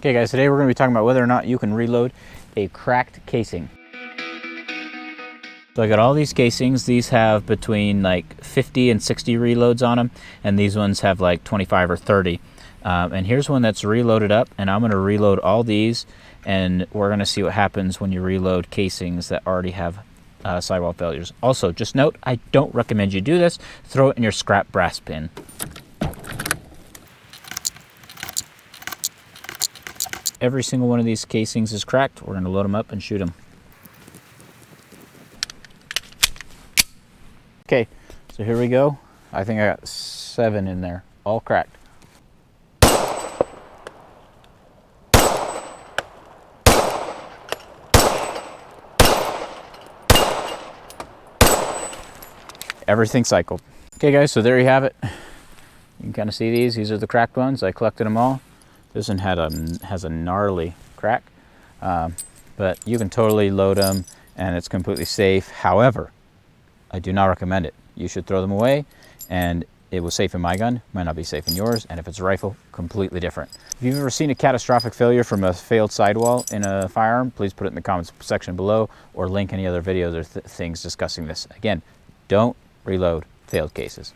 Okay guys, today we're going to be talking about whether or not you can reload a cracked casing. So I got all these casings. These have between like 50 and 60 reloads on them, and these ones have like 25 or 30. And here's one that's reloaded up, and I'm going to reload all these, and we're going to see what happens when you reload casings that already have sidewall failures. Also, just note, I don't recommend you do this. Throw it in your scrap brass bin. Every single one of these casings is cracked. We're going to load them up and shoot them. Okay, so here we go. I think I got 7 in there, all cracked. Everything cycled. Okay guys, so there you have it. You can kind of see these. These are the cracked ones. I collected them all. This one has a gnarly crack, but you can totally load them and it's completely safe. However, I do not recommend it. You should throw them away, and it was safe in my gun, might not be safe in yours, and if it's a rifle, completely different. If you've ever seen a catastrophic failure from a failed sidewall in a firearm, please put it in the comments section below or link any other videos or things discussing this. Again, don't reload failed cases.